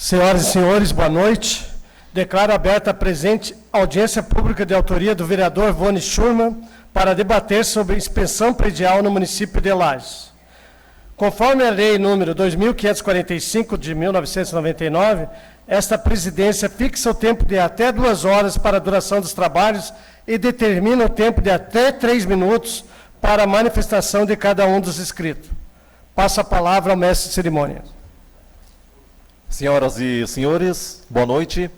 Senhoras e senhores, boa noite. Declaro aberta a presente audiência pública de autoria do vereador Vone Schurman para debater sobre inspeção predial no município de Lages. Conforme a lei número 2545 de 1999, esta presidência fixa o tempo de até 2 horas para a duração dos trabalhos e determina o tempo de até 3 minutos para a manifestação de cada um dos inscritos. Passo a palavra ao mestre de cerimônia. Senhoras e senhores, boa noite.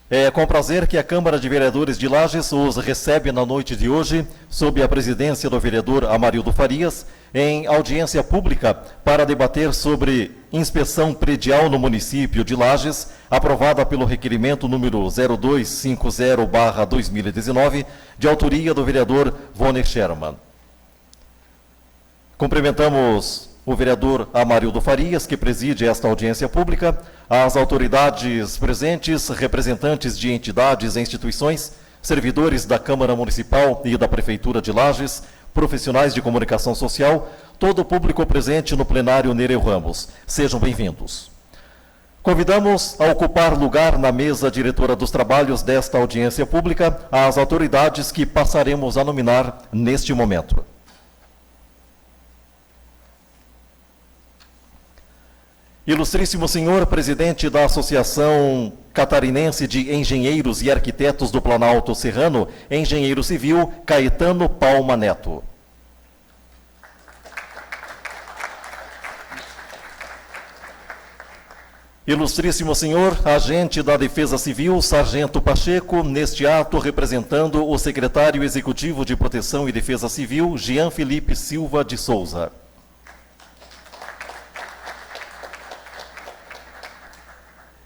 É com prazer que a Câmara de Vereadores de Lages os recebe na noite de hoje, sob a presidência do vereador Amarildo Farias, em audiência pública para debater sobre inspeção predial no município de Lages, aprovada pelo requerimento número 0250/2019, de autoria do vereador Vone Schurman. Cumprimentamos o vereador Amarildo Farias, que preside esta audiência pública, as autoridades presentes, representantes de entidades e instituições, servidores da Câmara Municipal e da Prefeitura de Lages, profissionais de comunicação social, todo o público presente no plenário Nereu Ramos. Sejam bem-vindos. Convidamos a ocupar lugar na mesa diretora dos trabalhos desta audiência pública as autoridades que passaremos a nominar neste momento. Ilustríssimo senhor presidente da Associação Catarinense de Engenheiros e Arquitetos do Planalto Serrano, engenheiro civil Caetano Palma Neto. Ilustríssimo senhor agente da Defesa Civil, Sargento Pacheco, neste ato representando o secretário executivo de Proteção e Defesa Civil, Jean Felipe Silva de Souza.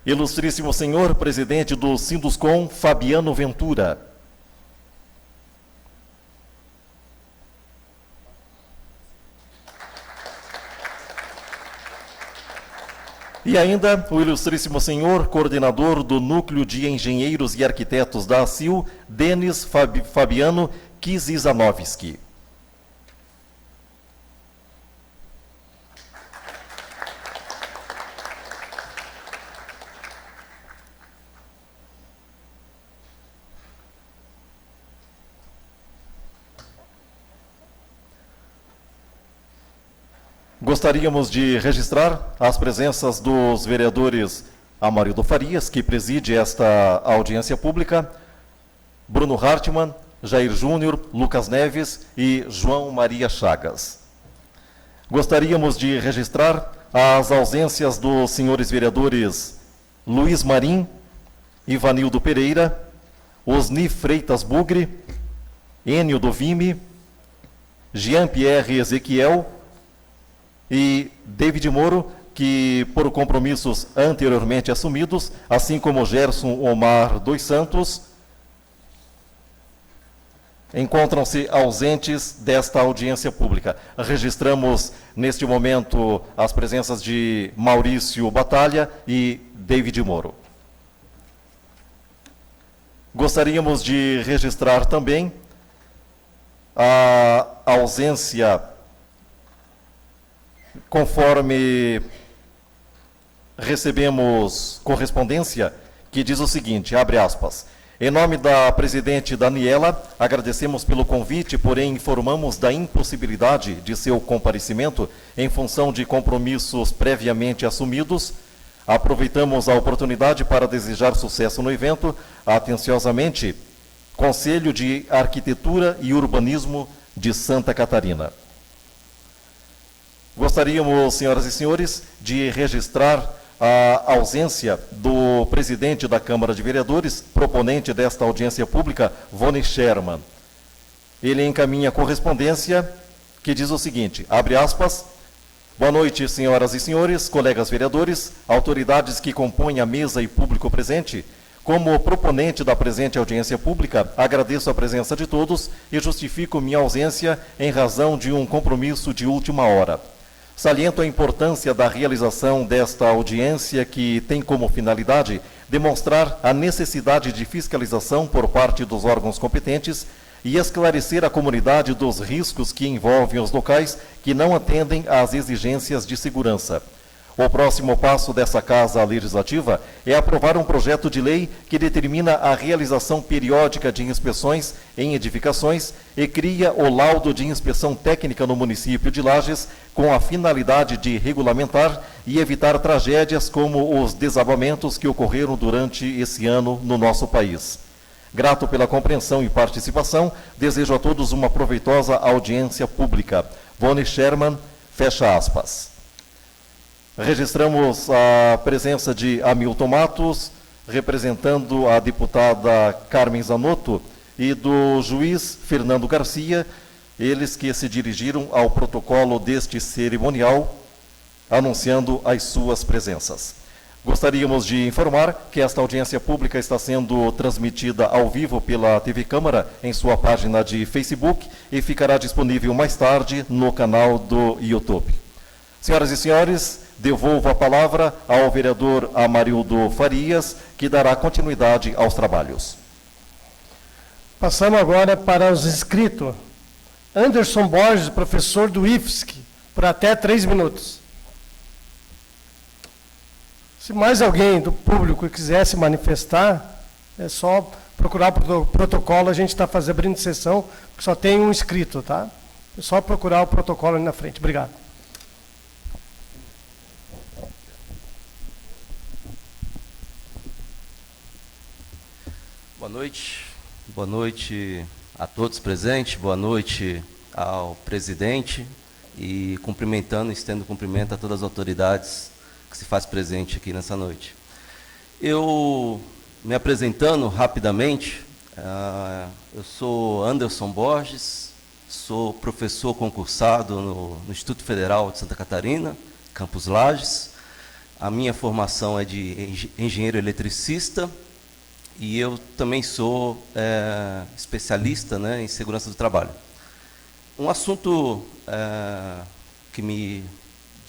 Ilustríssimo senhor presidente do Sinduscom, Fabiano Ventura. E ainda o ilustríssimo senhor coordenador do Núcleo de Engenheiros e Arquitetos da ACIL, Denis Fabiano Kizizanovski. Gostaríamos de registrar as presenças dos vereadores Amarildo Farias, que preside esta audiência pública, Bruno Hartmann, Jair Júnior, Lucas Neves e João Maria Chagas. Gostaríamos de registrar as ausências dos senhores vereadores Luiz Marim, Ivanildo Pereira, Osni Freitas Bugre, Enio Dovime, Jean-Pierre Ezequiel e David Moro, que por compromissos anteriormente assumidos, assim como Gerson Omar dos Santos, encontram-se ausentes desta audiência pública. Registramos neste momento as presenças de Maurício Batalha e David Moro. Gostaríamos de registrar também a ausência, conforme recebemos correspondência, que diz o seguinte, abre aspas, em nome da presidente Daniela, agradecemos pelo convite, porém informamos da impossibilidade de seu comparecimento em função de compromissos previamente assumidos. Aproveitamos a oportunidade para desejar sucesso no evento, atenciosamente, Conselho de Arquitetura e Urbanismo de Santa Catarina. Gostaríamos, senhoras e senhores, de registrar a ausência do presidente da Câmara de Vereadores, proponente desta audiência pública, Vone Schurman. Ele encaminha correspondência que diz o seguinte, abre aspas, boa noite, senhoras e senhores, colegas vereadores, autoridades que compõem a mesa e público presente. Como proponente da presente audiência pública, agradeço a presença de todos e justifico minha ausência em razão de um compromisso de última hora. Saliento a importância da realização desta audiência, que tem como finalidade demonstrar a necessidade de fiscalização por parte dos órgãos competentes e esclarecer a comunidade dos riscos que envolvem os locais que não atendem às exigências de segurança. O próximo passo dessa Casa Legislativa é aprovar um projeto de lei que determina a realização periódica de inspeções em edificações e cria o laudo de inspeção técnica no município de Lages, com a finalidade de regulamentar e evitar tragédias como os desabamentos que ocorreram durante esse ano no nosso país. Grato pela compreensão e participação, desejo a todos uma proveitosa audiência pública. Vone Sherman, fecha aspas. Registramos a presença de Hamilton Matos, representando a deputada Carmen Zanotto, e do juiz Fernando Garcia, eles que se dirigiram ao protocolo deste cerimonial, anunciando as suas presenças. Gostaríamos de informar que esta audiência pública está sendo transmitida ao vivo pela TV Câmara em sua página de Facebook e ficará disponível mais tarde no canal do YouTube. Senhoras e senhores, devolvo a palavra ao vereador Amarildo Farias, que dará continuidade aos trabalhos. Passamos agora para os inscritos. Anderson Borges, professor do IFSC, por até 3 minutos. Se mais alguém do público quiser se manifestar, é só procurar o protocolo, a gente está abrindo sessão, porque só tem um inscrito, tá? É só procurar o protocolo ali na frente. Obrigado. Boa noite a todos presentes, boa noite ao presidente e estendo cumprimento a todas as autoridades que se faz presente aqui nessa noite. Eu, me apresentando rapidamente, eu sou Anderson Borges, sou professor concursado no Instituto Federal de Santa Catarina, Campus Lages. A minha formação é de engenheiro eletricista, e eu também sou especialista, né, em segurança do trabalho. Um assunto de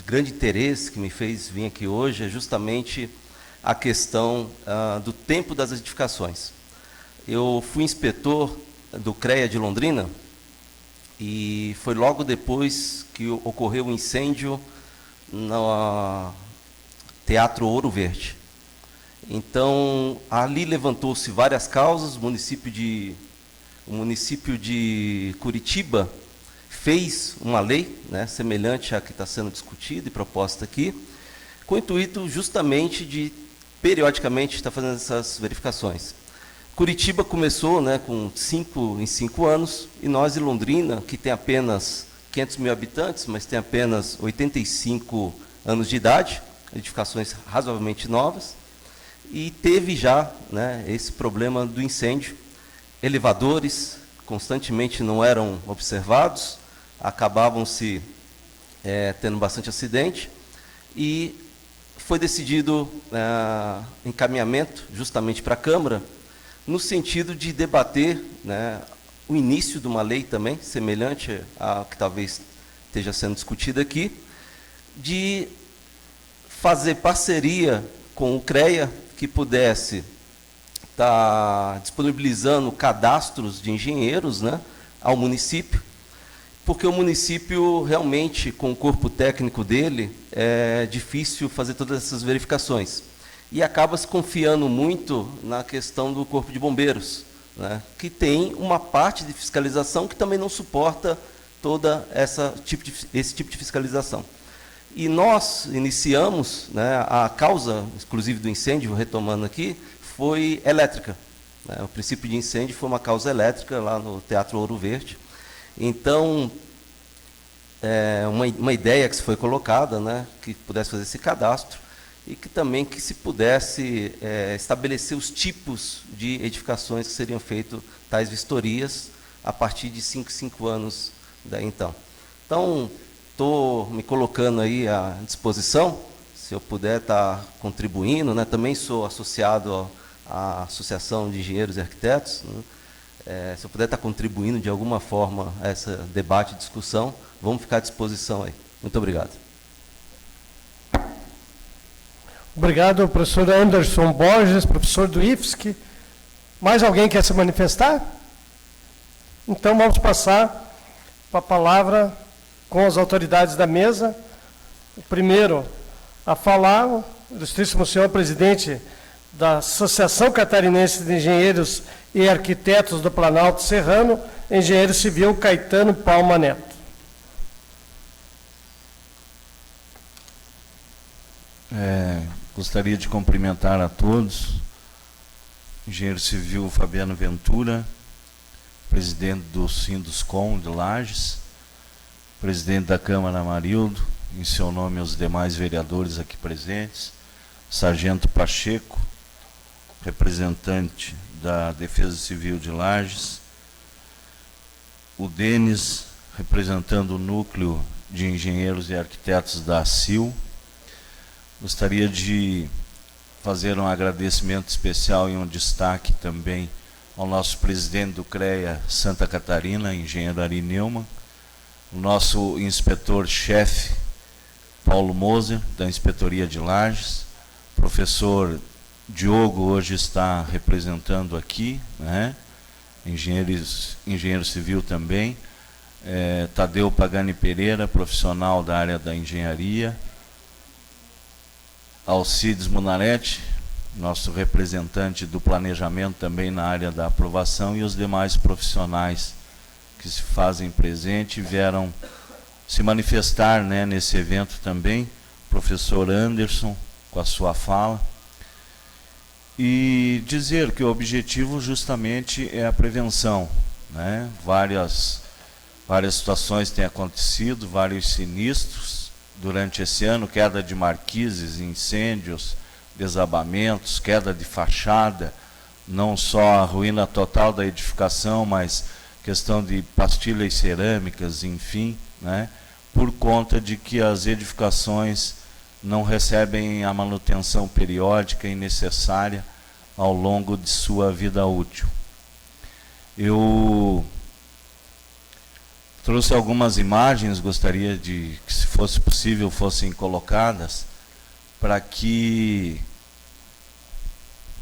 grande interesse, que me fez vir aqui hoje, é justamente a questão do tempo das edificações. Eu fui inspetor do CREA de Londrina, e foi logo depois que ocorreu o incêndio no Teatro Ouro Verde. Então, ali levantou-se várias causas. O município de Curitiba fez uma lei, né, semelhante à que está sendo discutida e proposta aqui, com o intuito justamente de, periodicamente, estar fazendo essas verificações. Curitiba começou, né, com 5 em 5 anos, e nós, em Londrina, que tem apenas 500 mil habitantes, mas tem apenas 85 anos de idade, edificações razoavelmente novas, e teve já, né, esse problema do incêndio. Elevadores constantemente não eram observados, acabavam-se tendo bastante acidente, e foi decidido encaminhamento justamente para a Câmara, no sentido de debater, né, o início de uma lei também, semelhante à que talvez esteja sendo discutida aqui, de fazer parceria com o CREA, que pudesse estar disponibilizando cadastros de engenheiros, né, ao município, porque o município realmente, com o corpo técnico dele, é difícil fazer todas essas verificações. E acaba se confiando muito na questão do Corpo de Bombeiros, né, que tem uma parte de fiscalização que também não suporta toda esse tipo de fiscalização. E nós iniciamos, né, a causa, inclusive do incêndio, retomando aqui, foi elétrica. Né, o princípio de incêndio foi uma causa elétrica lá no Teatro Ouro Verde. Então, uma ideia que se foi colocada, né, que pudesse fazer esse cadastro, e que também que se pudesse estabelecer os tipos de edificações que seriam feitas tais vistorias a partir de 5 anos daí então. Então, estou me colocando aí à disposição, se eu puder estar contribuindo, né? Também sou associado à Associação de Engenheiros e Arquitetos, né? Se eu puder estar contribuindo de alguma forma a esse debate e discussão, vamos ficar à disposição aí. Muito obrigado. Obrigado, professor Anderson Borges, professor do IFSC. Mais alguém quer se manifestar? Então, vamos passar para a palavra com as autoridades da mesa. O primeiro, a falar o ilustríssimo senhor presidente da Associação Catarinense de Engenheiros e Arquitetos do Planalto Serrano, engenheiro civil Caetano Palma Neto. Gostaria de cumprimentar a todos, engenheiro civil Fabiano Ventura, presidente do Sinduscom de Lages, presidente da Câmara Amarildo, em seu nome os demais vereadores aqui presentes, Sargento Pacheco, representante da Defesa Civil de Lages, o Denis, representando o Núcleo de Engenheiros e Arquitetos da ACIL. Gostaria de fazer um agradecimento especial e um destaque também ao nosso presidente do CREA Santa Catarina, engenheiro Ari Neumann, o nosso inspetor-chefe, Paulo Moser, da Inspetoria de Lages, professor Diogo hoje está representando aqui, né? Engenheiro civil também, Tadeu Pagani Pereira, profissional da área da engenharia, Alcides Munaretti, nosso representante do planejamento também na área da aprovação, e os demais profissionais que se fazem presente vieram se manifestar, né, nesse evento também, professor Anderson, com a sua fala, e dizer que o objetivo justamente é a prevenção, né? Várias situações têm acontecido, vários sinistros durante esse ano, queda de marquises, incêndios, desabamentos, queda de fachada, não só a ruína total da edificação, mas questão de pastilhas cerâmicas, enfim, né? Por conta de que as edificações não recebem a manutenção periódica e necessária ao longo de sua vida útil. Eu trouxe algumas imagens, gostaria de que, se fosse possível, fossem colocadas, para que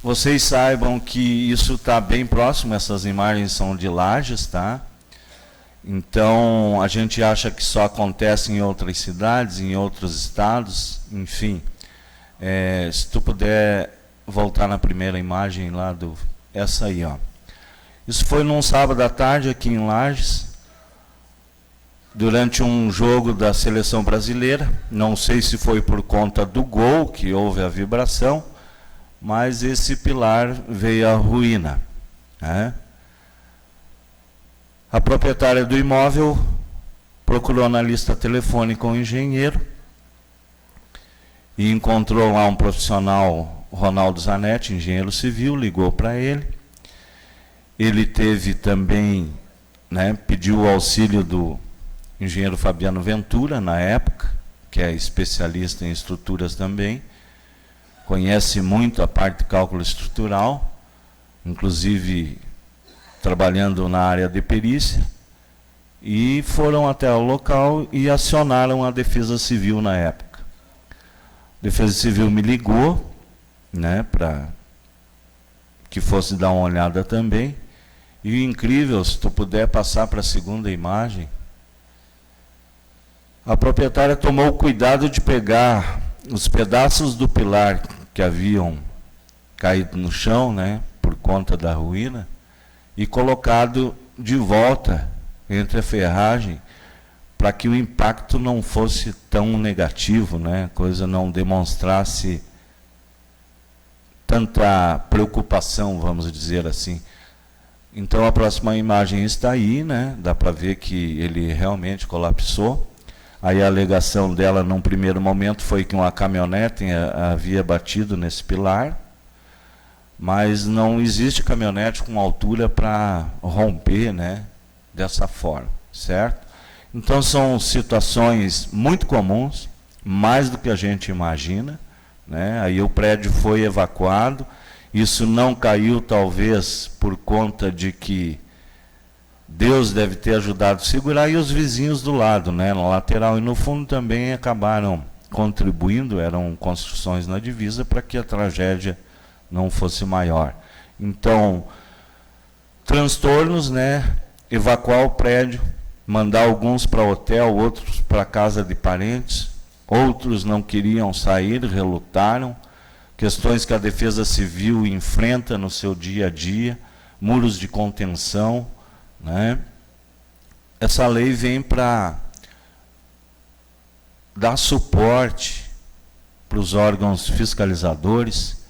vocês saibam que isso está bem próximo. Essas imagens são de Lages, tá? Então, a gente acha que só acontece em outras cidades, em outros estados, enfim. Se tu puder voltar na primeira imagem lá, essa aí, ó. Isso foi num sábado à tarde aqui em Lages, durante um jogo da seleção brasileira. Não sei se foi por conta do gol que houve a vibração, mas esse pilar veio à ruína, né? A proprietária do imóvel procurou na lista telefônica um engenheiro e encontrou lá um profissional, Ronaldo Zanetti, engenheiro civil, ligou para ele. Ele teve também, né, pediu o auxílio do engenheiro Fabiano Ventura, na época, que é especialista em estruturas também, conhece muito a parte de cálculo estrutural, inclusive trabalhando na área de perícia, e foram até o local e acionaram a Defesa Civil na época. A Defesa Civil me ligou, né, para que fosse dar uma olhada também, e o incrível, se tu puder passar para a segunda imagem, a proprietária tomou o cuidado de pegar os pedaços do pilar que haviam caído no chão, né, por conta da ruína, e colocado de volta entre a ferragem, para que o impacto não fosse tão negativo, né, a coisa não demonstrasse tanta preocupação, vamos dizer assim. Então a próxima imagem está aí, né, dá para ver que ele realmente colapsou. Aí a alegação dela, num primeiro momento, foi que uma caminhonete havia batido nesse pilar, mas não existe caminhonete com altura para romper, né, dessa forma, certo? Então são situações muito comuns, mais do que a gente imagina, né? Aí o prédio foi evacuado, isso não caiu talvez por conta de que Deus deve ter ajudado a segurar, e os vizinhos do lado, né, na lateral e no fundo também acabaram contribuindo, eram construções na divisa, para que a tragédia não fosse maior. Então, transtornos, né, evacuar o prédio, mandar alguns para hotel, outros para casa de parentes, outros não queriam sair, relutaram, questões que a Defesa Civil enfrenta no seu dia a dia, muros de contenção, né? Essa lei vem para dar suporte para os órgãos fiscalizadores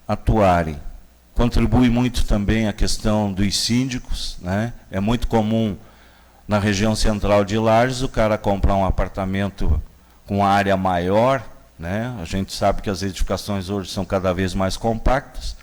atuarem. Contribui muito também a questão dos síndicos, né? É muito comum na região central de Lages o cara comprar um apartamento com área maior, né? A gente sabe que as edificações hoje são cada vez mais compactas,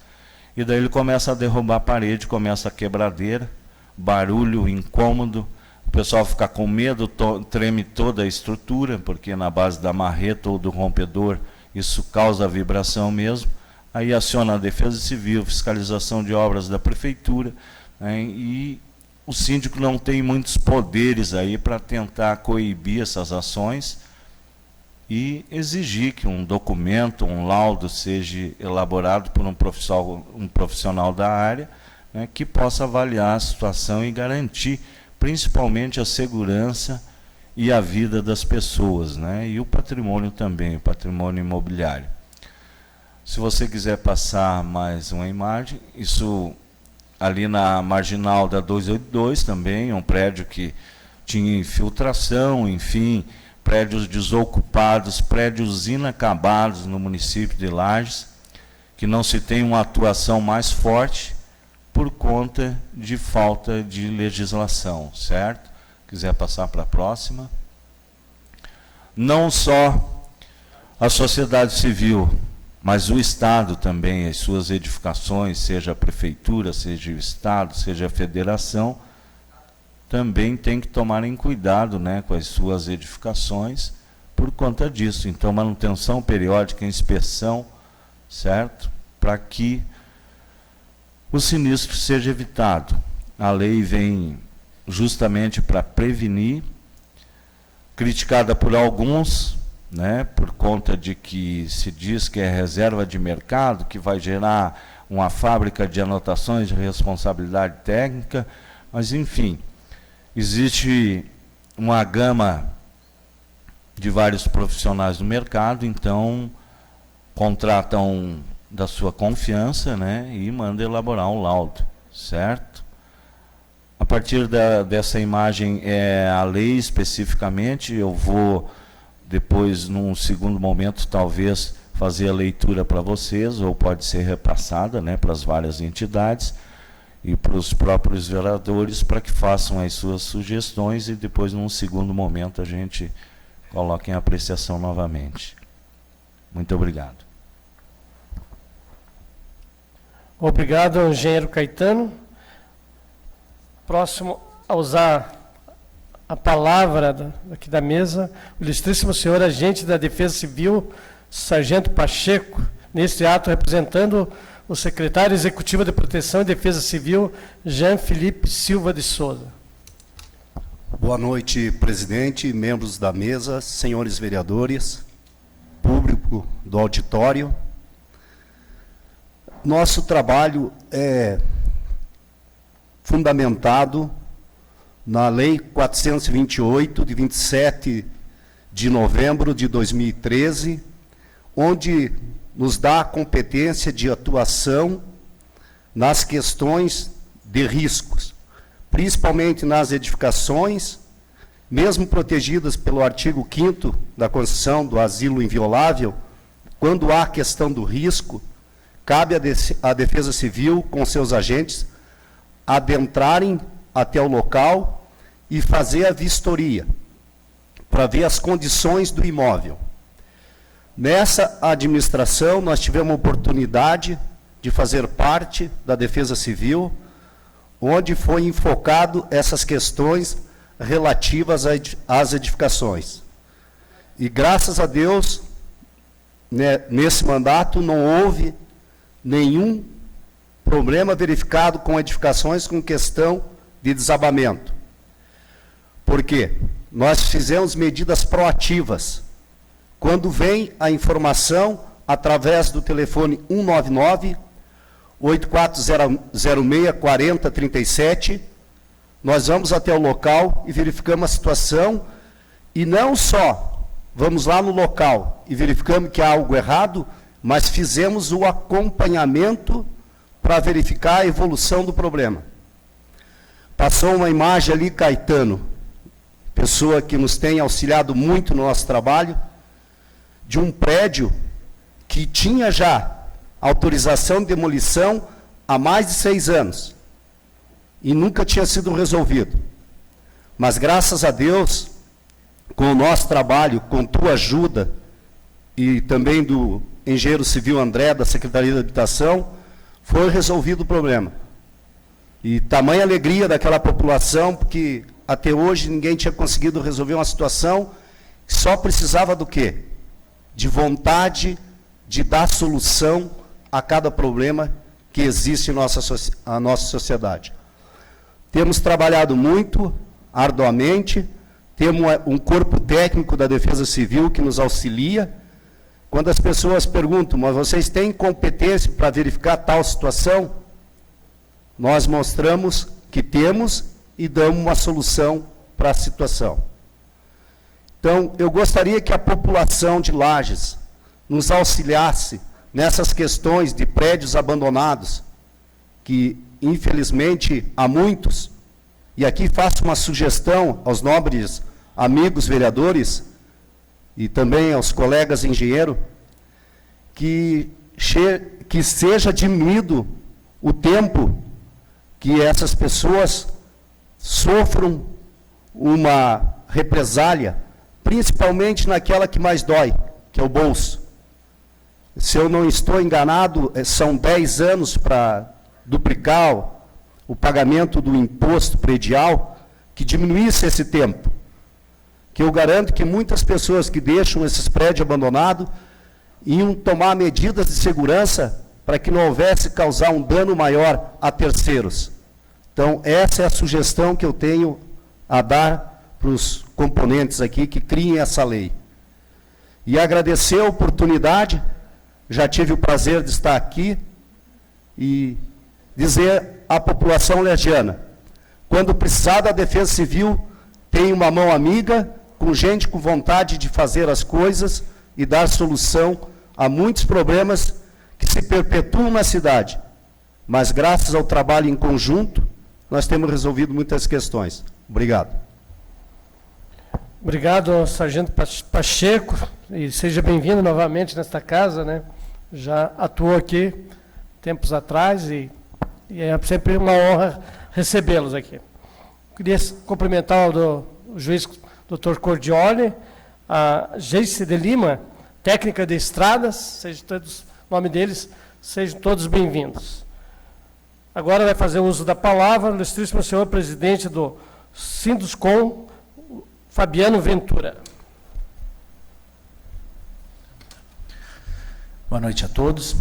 e daí ele começa a derrubar a parede, começa a quebradeira, barulho incômodo, o pessoal fica com medo, treme toda a estrutura, porque na base da marreta ou do rompedor isso causa vibração mesmo. Aí aciona a Defesa Civil, fiscalização de obras da Prefeitura, né? E o síndico não tem muitos poderes aí para tentar coibir essas ações e exigir que um documento, um laudo seja elaborado por um profissional da área, né, que possa avaliar a situação e garantir principalmente a segurança e a vida das pessoas, né, e o patrimônio também, o patrimônio imobiliário. Se você quiser passar mais uma imagem, isso ali na marginal da 282 também, um prédio que tinha infiltração, enfim, prédios desocupados, prédios inacabados no município de Lages, que não se tem uma atuação mais forte por conta de falta de legislação, certo? Quiser passar para a próxima. Não só a sociedade civil, mas o Estado também, as suas edificações, seja a Prefeitura, seja o Estado, seja a Federação, também tem que tomarem cuidado, né, com as suas edificações por conta disso. Então, manutenção periódica, inspeção, certo? Para que o sinistro seja evitado. A lei vem justamente para prevenir, criticada por alguns, né, por conta de que se diz que é reserva de mercado, que vai gerar uma fábrica de anotações de responsabilidade técnica, mas, enfim, existe uma gama de vários profissionais no mercado, então contratam da sua confiança, né, e manda elaborar um laudo, certo? A partir dessa imagem é a lei especificamente, eu vou depois, num segundo momento, talvez fazer a leitura para vocês, ou pode ser repassada, né, para as várias entidades e para os próprios vereadores, para que façam as suas sugestões e depois, num segundo momento, a gente coloque em apreciação novamente. Muito obrigado. Obrigado, engenheiro Caetano. Próximo a usar a palavra aqui da mesa, o ilustríssimo senhor agente da Defesa Civil, Sargento Pacheco, neste ato representando o secretário executivo de Proteção e Defesa Civil, Jean Felipe Silva de Souza. Boa noite, presidente, membros da mesa, senhores vereadores, público do auditório. Nosso trabalho é fundamentado na Lei 428, de 27 de novembro de 2013, onde nos dá a competência de atuação nas questões de riscos, principalmente nas edificações, mesmo protegidas pelo artigo 5º da Constituição do Asilo Inviolável, quando há questão do risco, cabe à Defesa Civil, com seus agentes, adentrarem até o local e fazer a vistoria, para ver as condições do imóvel. Nessa administração, nós tivemos a oportunidade de fazer parte da Defesa Civil, onde foi enfocado essas questões relativas às edificações. E graças a Deus, né, nesse mandato não houve nenhum problema verificado com edificações com questão de desabamento. Por quê? Nós fizemos medidas proativas. Quando vem a informação, através do telefone 199 8406 4037, nós vamos até o local e verificamos a situação, e não só vamos lá no local e verificamos que há algo errado, mas fizemos o acompanhamento para verificar a evolução do problema. Passou uma imagem ali, Caetano, pessoa que nos tem auxiliado muito no nosso trabalho, de um prédio que tinha já autorização de demolição há mais de 6 anos e nunca tinha sido resolvido. Mas graças a Deus, com o nosso trabalho, com tua ajuda e também do engenheiro civil André, da Secretaria da Habitação, foi resolvido o problema. E tamanha alegria daquela população, porque até hoje ninguém tinha conseguido resolver uma situação que só precisava do quê? De vontade de dar solução a cada problema que existe em nossa sociedade. Temos trabalhado muito, arduamente, temos um corpo técnico da Defesa Civil que nos auxilia. Quando as pessoas perguntam, mas vocês têm competência para verificar tal situação? Nós mostramos que temos e damos uma solução para a situação. Então, eu gostaria que a população de Lages nos auxiliasse nessas questões de prédios abandonados, que, infelizmente, há muitos, e aqui faço uma sugestão aos nobres amigos vereadores e também aos colegas engenheiros, que seja diminuído o tempo que essas pessoas sofram uma represália, principalmente naquela que mais dói, que é o bolso. Se eu não estou enganado, são 10 anos para duplicar o pagamento do imposto predial, que diminuísse esse tempo. Que eu garanto que muitas pessoas que deixam esses prédios abandonados iam tomar medidas de segurança para que não houvesse causar um dano maior a terceiros. Então, essa é a sugestão que eu tenho a dar para os componentes aqui que criem essa lei. E agradecer a oportunidade, já tive o prazer de estar aqui, e dizer à população lagiana, quando precisar da Defesa Civil, tem uma mão amiga, com gente com vontade de fazer as coisas e dar solução a muitos problemas que se perpetuam na cidade. Mas, graças ao trabalho em conjunto, nós temos resolvido muitas questões. Obrigado. Obrigado, Sargento Pacheco, e seja bem-vindo novamente nesta casa, né? Já atuou aqui tempos atrás e é sempre uma honra recebê-los aqui. Queria cumprimentar o juiz Dr. Cordioli, a Geice de Lima, técnica de estradas, sejam todos, o nome deles, sejam todos bem-vindos. Agora vai fazer uso da palavra o ilustríssimo senhor presidente do Sinduscom, Fabiano Ventura. Boa noite a todos.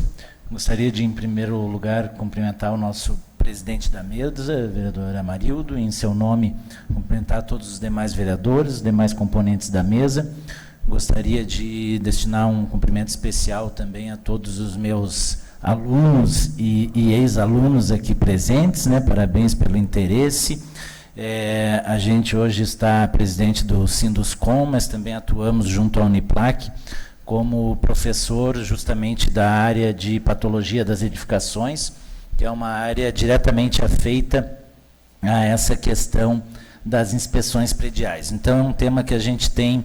Gostaria de, em primeiro lugar, cumprimentar o nosso presidente da mesa, vereador Amarildo, e, em seu nome, cumprimentar todos os demais vereadores, os demais componentes da mesa. Gostaria de destinar um cumprimento especial também a todos os meus alunos e ex-alunos aqui presentes, né? Parabéns pelo interesse. A gente hoje está presidente do Sinduscom, mas também atuamos junto à Uniplac como professor justamente da área de patologia das edificações, que é uma área diretamente afeita a essa questão das inspeções prediais. Então, é um tema que a gente tem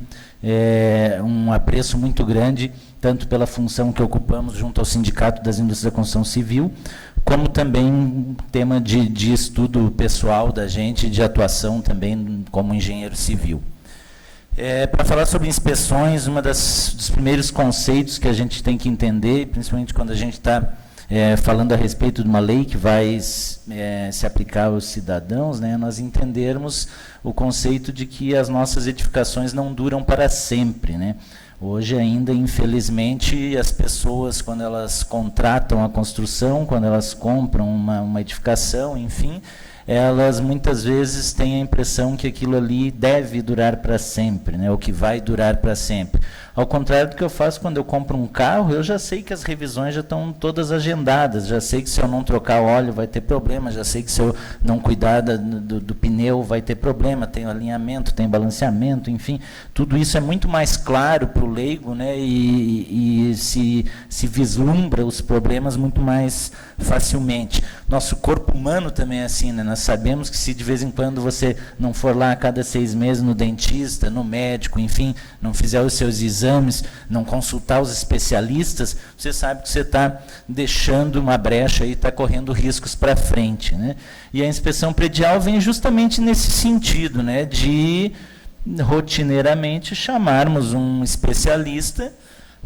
um apreço muito grande, tanto pela função que ocupamos junto ao Sindicato das Indústrias da Construção Civil, como também um tema de estudo pessoal da gente, de atuação também como engenheiro civil. Para falar sobre inspeções, dos primeiros conceitos que a gente tem que entender, principalmente quando a gente está falando a respeito de uma lei que vai se aplicar aos cidadãos, né, nós entendermos o conceito de que as nossas edificações não duram para sempre, né? Hoje ainda, infelizmente, as pessoas, quando elas contratam a construção, quando elas compram uma edificação, enfim, elas muitas vezes têm a impressão que aquilo ali deve durar para sempre, né, ou que vai durar para sempre. Ao contrário do que eu faço quando eu compro um carro, eu já sei que as revisões já estão todas agendadas, já sei que se eu não trocar óleo vai ter problema, já sei que se eu não cuidar do pneu vai ter problema, tem alinhamento, tem balanceamento, enfim, tudo isso é muito mais claro para o leigo, né, e se vislumbra os problemas muito mais facilmente. Nosso corpo humano também é assim, né? Nós sabemos que se de vez em quando você não for lá a cada 6 meses no dentista, no médico, enfim, não fizer os seus exames, não consultar os especialistas, você sabe que você está deixando uma brecha e está correndo riscos para frente, né? E a inspeção predial vem justamente nesse sentido, né? De rotineiramente chamarmos um especialista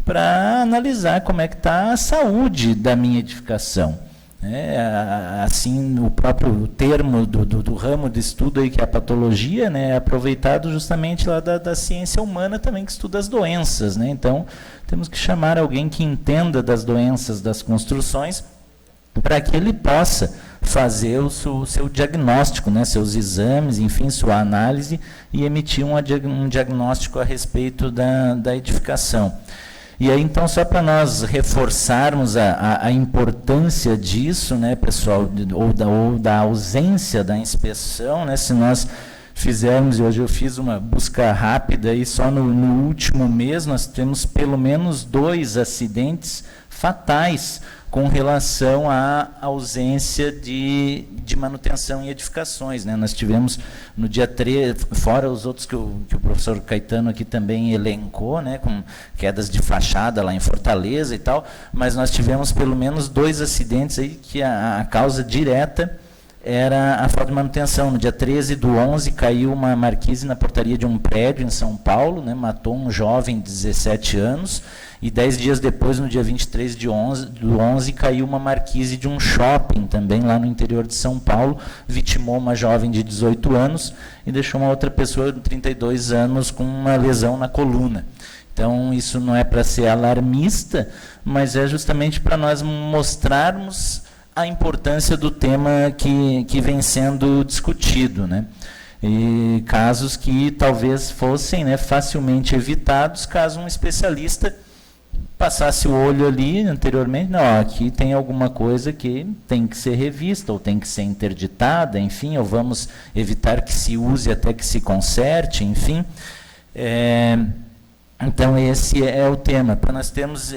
para analisar como é que está a saúde da minha edificação. Assim, o próprio termo do ramo de estudo aí, que é a patologia, né, é aproveitado justamente lá da ciência humana também, que estuda as doenças, né? Então, temos que chamar alguém que entenda das doenças das construções para que ele possa fazer o seu diagnóstico, né, seus exames, enfim, sua análise e emitir um diagnóstico a respeito da edificação. E aí, então, só para nós reforçarmos a importância disso, né, pessoal, ou da ausência da inspeção, né, se nós fizermos, e hoje eu fiz uma busca rápida, e só no último mês nós temos pelo menos 2 acidentes fatais com relação à ausência de manutenção em edificações, né? Nós tivemos no dia 3, fora os outros que o professor Caetano aqui também elencou, né, com quedas de fachada lá em Fortaleza e tal, mas nós tivemos pelo menos 2 acidentes aí que a causa direta era a falta de manutenção. No dia 13/11 caiu uma marquise na portaria de um prédio em São Paulo, né, matou um jovem de 17 anos, e 10 dias depois, no dia 23/11, caiu uma marquise de um shopping também lá no interior de São Paulo, vitimou uma jovem de 18 anos e deixou uma outra pessoa de 32 anos com uma lesão na coluna. Então, isso não é para ser alarmista, mas é justamente para nós mostrarmos a importância do tema que vem sendo discutido, né? E casos que talvez fossem, né, facilmente evitados caso um especialista passasse o olho ali anteriormente, não, aqui tem alguma coisa que tem que ser revista, ou tem que ser interditada, enfim, ou vamos evitar que se use até que se conserte, enfim. Então, esse é o tema. Para nós termos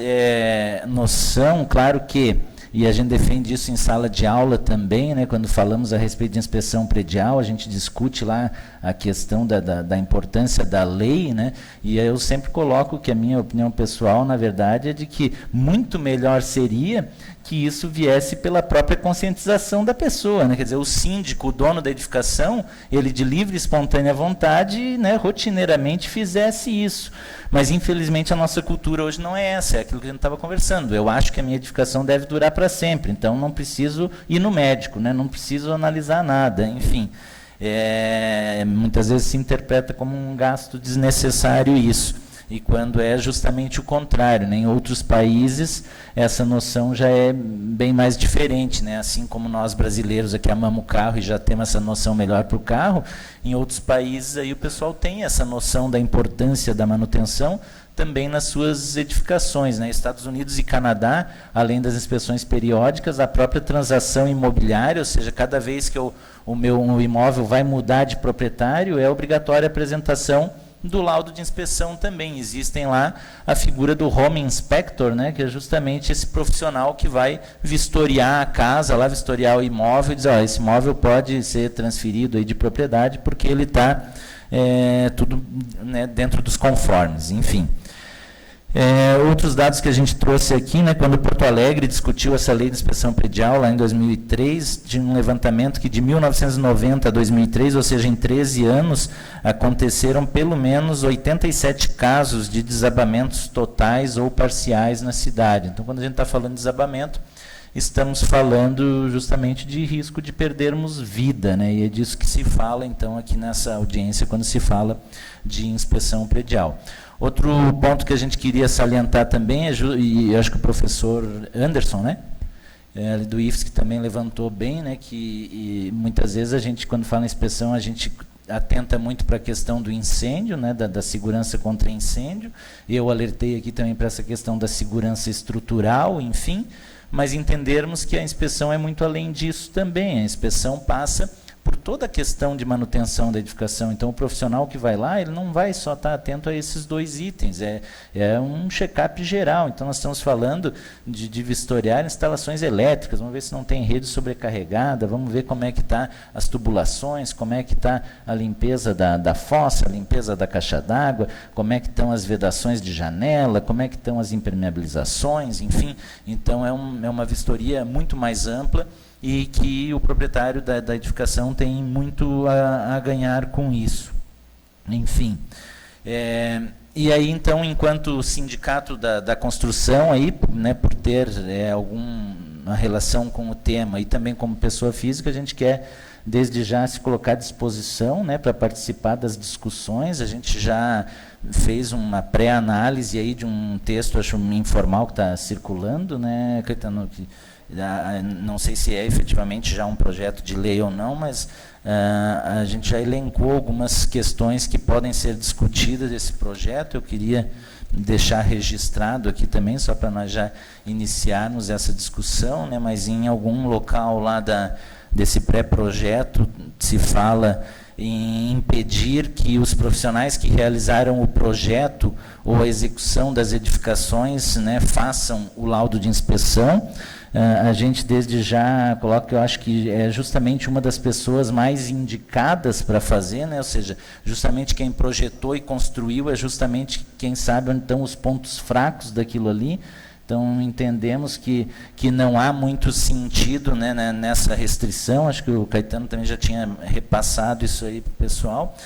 noção, claro que, e a gente defende isso em sala de aula também, né, quando falamos a respeito de inspeção predial, a gente discute lá a questão da importância da lei, né, e eu sempre coloco que a minha opinião pessoal, na verdade, é de que muito melhor seria que isso viesse pela própria conscientização da pessoa, né? Quer dizer, o síndico, o dono da edificação, ele de livre e espontânea vontade, né, rotineiramente fizesse isso. Mas, infelizmente, a nossa cultura hoje não é essa, é aquilo que a gente estava conversando. Eu acho que a minha edificação deve durar para sempre, então não preciso ir no médico, né, não preciso analisar nada, enfim. Muitas vezes se interpreta como um gasto desnecessário isso. E quando é justamente o contrário, né? Em outros países, essa noção já é bem mais diferente, né? Assim como nós brasileiros aqui amamos o carro e já temos essa noção melhor para o carro, em outros países aí o pessoal tem essa noção da importância da manutenção também nas suas edificações, né? Estados Unidos e Canadá, além das inspeções periódicas, a própria transação imobiliária, ou seja, cada vez que o meu imóvel vai mudar de proprietário, é obrigatória a apresentação do laudo de inspeção também. Existem lá a figura do home inspector, né, que é justamente esse profissional que vai vistoriar a casa, lá vistoriar o imóvel e dizer, esse imóvel pode ser transferido aí de propriedade porque ele está tudo, né, dentro dos conformes, enfim. Outros dados que a gente trouxe aqui, né, quando Porto Alegre discutiu essa lei de inspeção predial, lá em 2003, de um levantamento que de 1990 a 2003, ou seja, em 13 anos, aconteceram pelo menos 87 casos de desabamentos totais ou parciais na cidade. Então, quando a gente está falando de desabamento, estamos falando justamente de risco de perdermos vida, né, e é disso que se fala, então, aqui nessa audiência, quando se fala de inspeção predial. Outro ponto que a gente queria salientar também, e acho que o professor Anderson, né, do IFSC também levantou bem, né, que muitas vezes a gente, quando fala em inspeção, a gente atenta muito para a questão do incêndio, né, da segurança contra incêndio. Eu alertei aqui também para essa questão da segurança estrutural, enfim, mas entendermos que a inspeção é muito além disso também. A inspeção passa por toda a questão de manutenção da edificação. Então, o profissional que vai lá, ele não vai só estar atento a esses 2 itens, é um check-up geral. Então, nós estamos falando de vistoriar instalações elétricas, vamos ver se não tem rede sobrecarregada, vamos ver como é que está as tubulações, como é que está a limpeza da fossa, a limpeza da caixa d'água, como é que estão as vedações de janela, como é que estão as impermeabilizações, enfim. Então, é uma vistoria muito mais ampla, e que o proprietário da edificação tem muito a ganhar com isso. Enfim. E aí, então, enquanto sindicato da construção, aí, né, por ter alguma relação com o tema e também como pessoa física, a gente quer, desde já, se colocar à disposição, né, para participar das discussões. A gente já fez uma pré-análise aí de um texto, acho, informal, que está circulando, né, Caetano, que não sei se é efetivamente já um projeto de lei ou não, mas a gente já elencou algumas questões que podem ser discutidas desse projeto. Eu queria deixar registrado aqui também, só para nós já iniciarmos essa discussão, né, mas em algum local lá desse pré-projeto se fala em impedir que os profissionais que realizaram o projeto ou a execução das edificações, né, façam o laudo de inspeção. A gente desde já coloca que eu acho que é justamente uma das pessoas mais indicadas para fazer, né? Ou seja, justamente quem projetou e construiu é justamente quem sabe onde estão os pontos fracos daquilo ali. Então, entendemos que não há muito sentido, né, nessa restrição. Acho que o Caetano também já tinha repassado isso aí para o pessoal.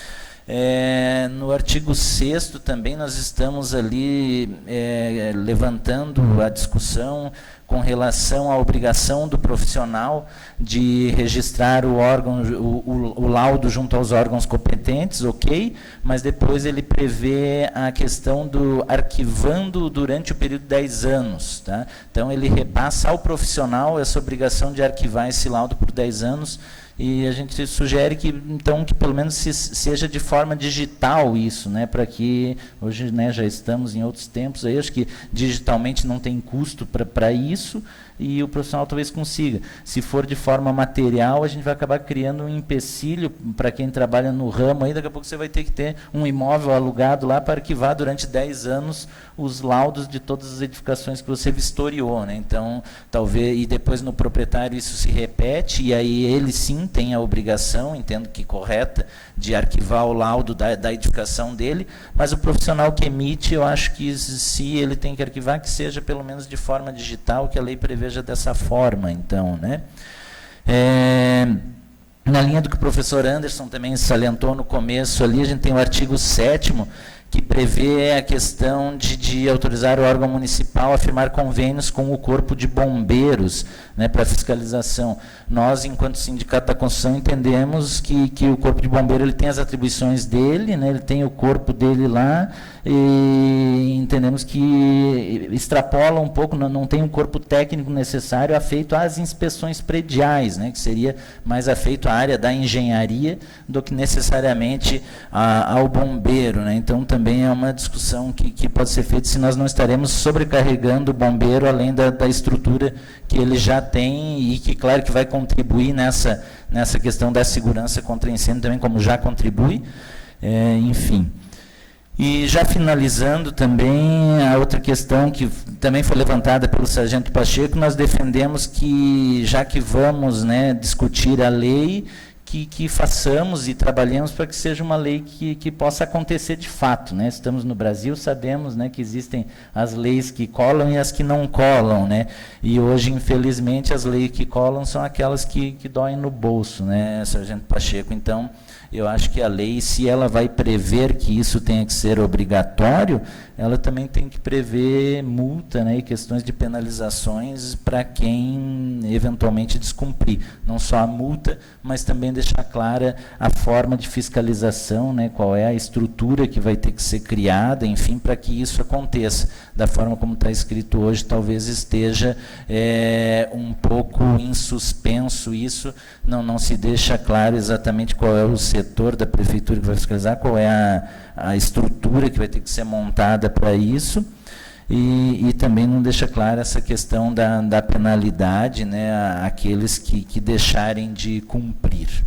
No artigo 6º também nós estamos ali levantando a discussão com relação à obrigação do profissional de registrar o laudo junto aos órgãos competentes, ok, mas depois ele prevê a questão do arquivando durante o período de 10 anos. Tá? Então, ele repassa ao profissional essa obrigação de arquivar esse laudo por 10 anos, e a gente sugere que, então, que pelo menos seja de forma digital isso, né, para que, hoje, né, já estamos em outros tempos, aí, acho que digitalmente não tem custo para isso, e o profissional talvez consiga. Se for de forma material, a gente vai acabar criando um empecilho para quem trabalha no ramo, aí daqui a pouco você vai ter que ter um imóvel alugado lá para arquivar durante 10 anos os laudos de todas as edificações que você vistoriou, né? Então, talvez, e depois no proprietário isso se repete, e aí ele sim tem a obrigação, entendo que correta, de arquivar o laudo da edificação dele, mas o profissional que emite, eu acho que se ele tem que arquivar, que seja pelo menos de forma digital, que a lei preveja dessa forma, então, né? Na linha do que o professor Anderson também salientou no começo ali, a gente tem o artigo 7º, que prevê a questão de autorizar o órgão municipal a firmar convênios com o Corpo de Bombeiros, né, para fiscalização. Nós, enquanto Sindicato da Construção, entendemos que o Corpo de Bombeiro ele tem as atribuições dele, né, ele tem o corpo dele lá, e entendemos que extrapola um pouco, não tem um corpo técnico necessário afeito às inspeções prediais, né, que seria mais afeito à área da engenharia do que necessariamente ao bombeiro, né. Então, também é uma discussão que pode ser feita se nós não estaremos sobrecarregando o bombeiro além da estrutura que ele já tem e que, claro, que vai contribuir nessa questão da segurança contra incêndio também, como já contribui, enfim. E já finalizando também, a outra questão que também foi levantada pelo sargento Pacheco, nós defendemos que, já que vamos, né, discutir a lei, que façamos e trabalhemos para que seja uma lei que possa acontecer de fato, né? Estamos no Brasil, sabemos, né, que existem as leis que colam e as que não colam, né? E hoje, infelizmente, as leis que colam são aquelas que doem no bolso, né, sargento Pacheco? Então, eu acho que a lei, se ela vai prever que isso tenha que ser obrigatório, ela também tem que prever multa, né, e questões de penalizações para quem eventualmente descumprir. Não só a multa, mas também deixar clara a forma de fiscalização, né, qual é a estrutura que vai ter que ser criada, enfim, para que isso aconteça. Da forma como está escrito hoje, talvez esteja um pouco em suspenso isso, não se deixa claro exatamente qual é o setor da prefeitura que vai fiscalizar, qual é a estrutura que vai ter que ser montada para isso, e também não deixa clara essa questão da penalidade, né, àqueles que deixarem de cumprir.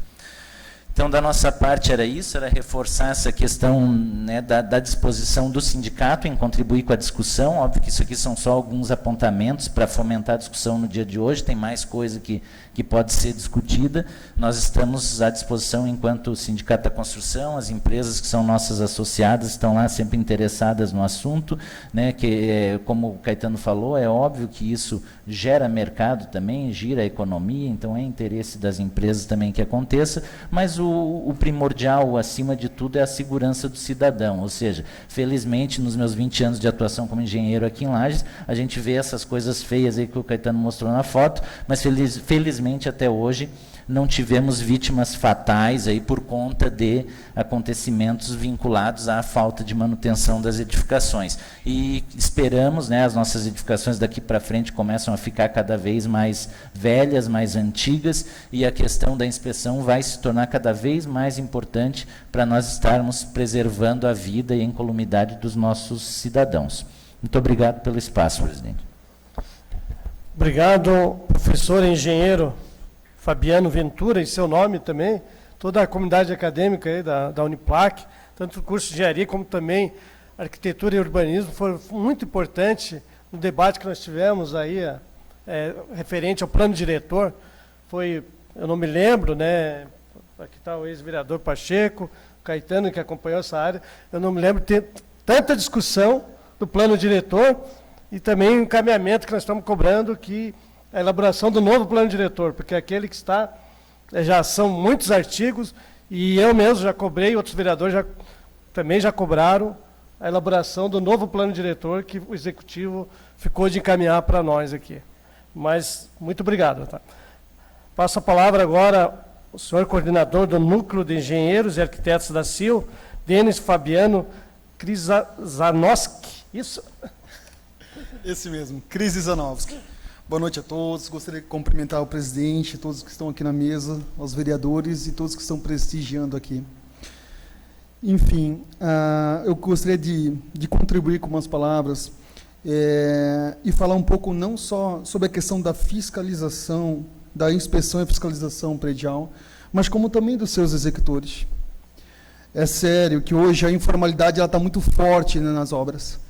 Então, da nossa parte era isso, era reforçar essa questão, né, da disposição do sindicato em contribuir com a discussão. Óbvio que isso aqui são só alguns apontamentos para fomentar a discussão no dia de hoje, tem mais coisa que pode ser discutida. Nós estamos à disposição enquanto Sindicato da Construção, as empresas que são nossas associadas estão lá sempre interessadas no assunto, né, que, como o Caetano falou, é óbvio que isso gera mercado também, gira a economia, então é interesse das empresas também que aconteça, mas o primordial, acima de tudo, é a segurança do cidadão. Ou seja, felizmente, nos meus 20 anos de atuação como engenheiro aqui em Lages, a gente vê essas coisas feias aí que o Caetano mostrou na foto, mas felizmente até hoje não tivemos vítimas fatais aí por conta de acontecimentos vinculados à falta de manutenção das edificações. E esperamos, né, as nossas edificações daqui para frente começam a ficar cada vez mais velhas, mais antigas, e a questão da inspeção vai se tornar cada vez mais importante para nós estarmos preservando a vida e a incolumidade dos nossos cidadãos. Muito obrigado pelo espaço, presidente. Obrigado, professor engenheiro Fabiano Ventura, em seu nome também, toda a comunidade acadêmica aí da Uniplac, tanto o curso de engenharia como também arquitetura e urbanismo, foi muito importante no debate que nós tivemos aí, referente ao plano diretor. Foi, eu não me lembro, né, aqui está o ex-vereador Pacheco, Caetano, que acompanhou essa área, eu não me lembro de ter tanta discussão do plano diretor e também o encaminhamento que nós estamos cobrando, que a elaboração do novo plano diretor, porque aquele que está, já são muitos artigos, e eu mesmo já cobrei, outros vereadores também já cobraram a elaboração do novo plano diretor, que o Executivo ficou de encaminhar para nós aqui. Mas, muito obrigado. Tá? Passo a palavra agora ao senhor coordenador do Núcleo de Engenheiros e Arquitetos da CIL, Denis Fabiano Krzyzanowski. Isso? Esse mesmo, Krzyzanowski. Boa noite a todos. Gostaria de cumprimentar o presidente, todos que estão aqui na mesa, os vereadores e todos que estão prestigiando aqui. Enfim, eu gostaria de contribuir com umas palavras e falar um pouco não só sobre a questão da fiscalização, da inspeção e fiscalização predial, mas como também dos seus executores. É sério que hoje a informalidade está muito forte, né, nas obras.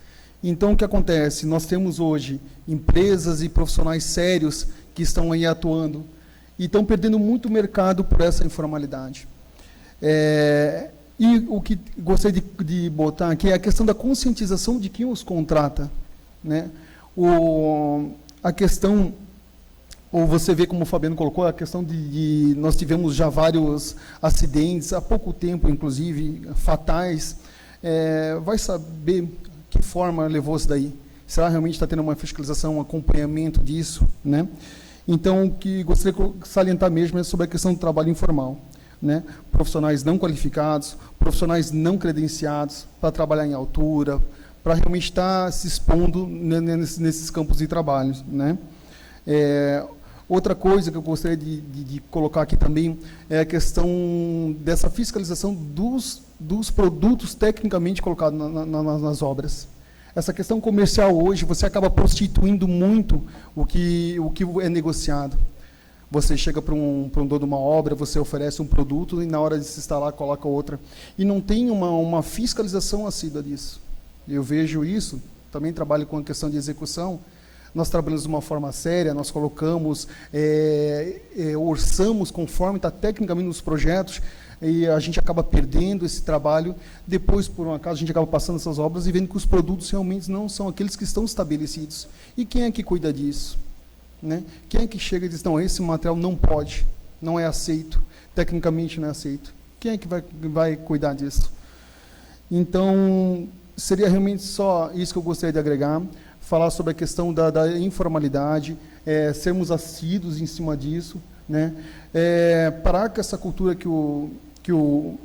Então, o que acontece? Nós temos hoje empresas e profissionais sérios que estão aí atuando e estão perdendo muito mercado por essa informalidade. E o que gostaria de botar aqui é a questão da conscientização de quem os contrata, né? A questão, ou você vê como o Fabiano colocou, a questão de nós tivemos já vários acidentes, há pouco tempo, inclusive, fatais. Vai saber que forma levou isso daí? Será realmente está tendo uma fiscalização, um acompanhamento disso, né? Então, o que gostaria de salientar mesmo é sobre a questão do trabalho informal, né? Profissionais não qualificados, profissionais não credenciados para trabalhar em altura, para realmente estar se expondo nesses campos de trabalho, né? Outra coisa que eu gostaria de colocar aqui também é a questão dessa fiscalização dos produtos tecnicamente colocados nas obras. Essa questão comercial hoje, você acaba prostituindo muito o que é negociado. Você chega para um dono de uma obra, você oferece um produto e na hora de se instalar, coloca outra. E não tem uma fiscalização assídua disso. Eu vejo isso, também trabalho com a questão de execução. Nós trabalhamos de uma forma séria, nós colocamos, orçamos conforme está tecnicamente nos projetos, e a gente acaba perdendo esse trabalho. Depois, por um acaso, a gente acaba passando essas obras e vendo que os produtos realmente não são aqueles que estão estabelecidos. E quem é que cuida disso? Né? Quem é que chega e diz, não, esse material não pode, não é aceito, tecnicamente não é aceito? Quem é que vai cuidar disso? Então, seria realmente só isso que eu gostaria de agregar, falar sobre a questão da informalidade, sermos assíduos em cima disso, né? Parar com essa cultura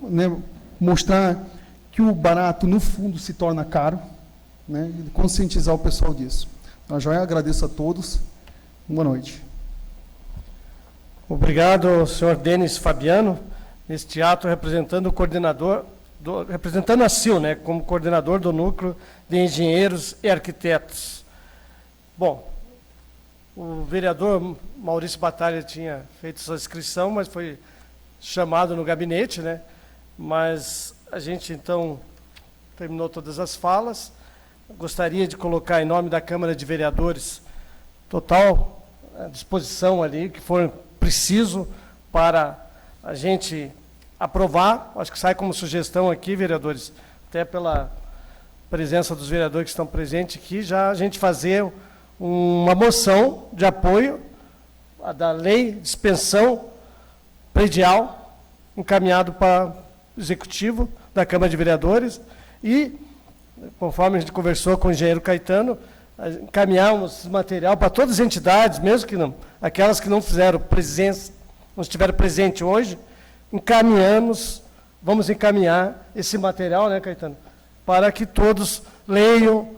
né, mostrar que o barato, no fundo, se torna caro, né? E conscientizar o pessoal disso. Eu já agradeço a todos. Boa noite. Obrigado, senhor Denis Fabiano. neste ato, representando o coordenador, representando a CIL, né, como coordenador do Núcleo de Engenheiros e Arquitetos. Bom, o vereador Maurício Batalha tinha feito sua inscrição, mas foi chamado no gabinete, né? Mas a gente, então, terminou todas as falas. Gostaria de colocar, em nome da Câmara de Vereadores, total disposição ali, que for preciso para a gente aprovar. Acho que sai como sugestão aqui, vereadores, até pela presença dos vereadores que estão presentes aqui, já a gente fazer uma moção de apoio da lei de expensão predial, encaminhado para o Executivo da Câmara de Vereadores e, conforme a gente conversou com o engenheiro Caetano, encaminhamos esse material para todas as entidades, mesmo que não, aquelas que não fizeram presença, não estiveram presentes hoje, vamos encaminhar esse material, né, Caetano, para que todos leiam,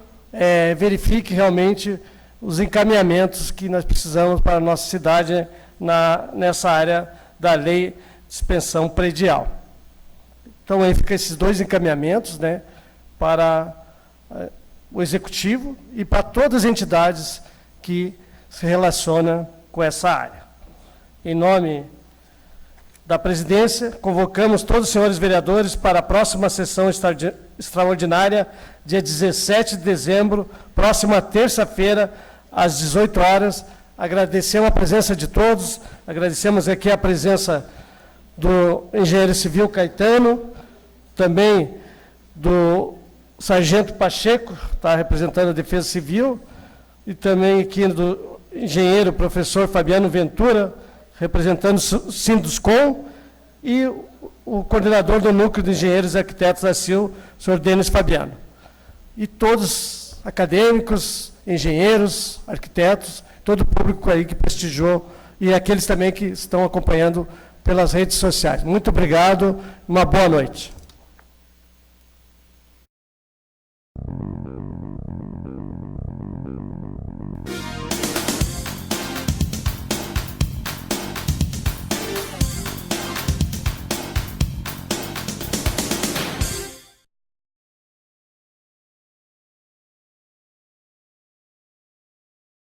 verifiquem realmente os encaminhamentos que nós precisamos para a nossa cidade nessa área da lei de expensão predial. Então, aí ficam esses dois encaminhamentos, né, para o Executivo e para todas as entidades que se relacionam com essa área. Em nome da presidência, convocamos todos os senhores vereadores para a próxima sessão extraordinária, dia 17 de dezembro, próxima terça-feira, às 18 horas. Agradecemos a presença de todos, agradecemos aqui a presença do engenheiro civil Caetano, também do sargento Pacheco, está representando a Defesa Civil, e também aqui do engenheiro professor Fabiano Ventura, representando o Sinduscom, e o coordenador do Núcleo de Engenheiros e Arquitetos da CIL, o senhor Denis Fabiano. E todos acadêmicos, engenheiros, arquitetos, todo o público aí que prestigiou, e aqueles também que estão acompanhando pelas redes sociais. Muito obrigado, uma boa noite.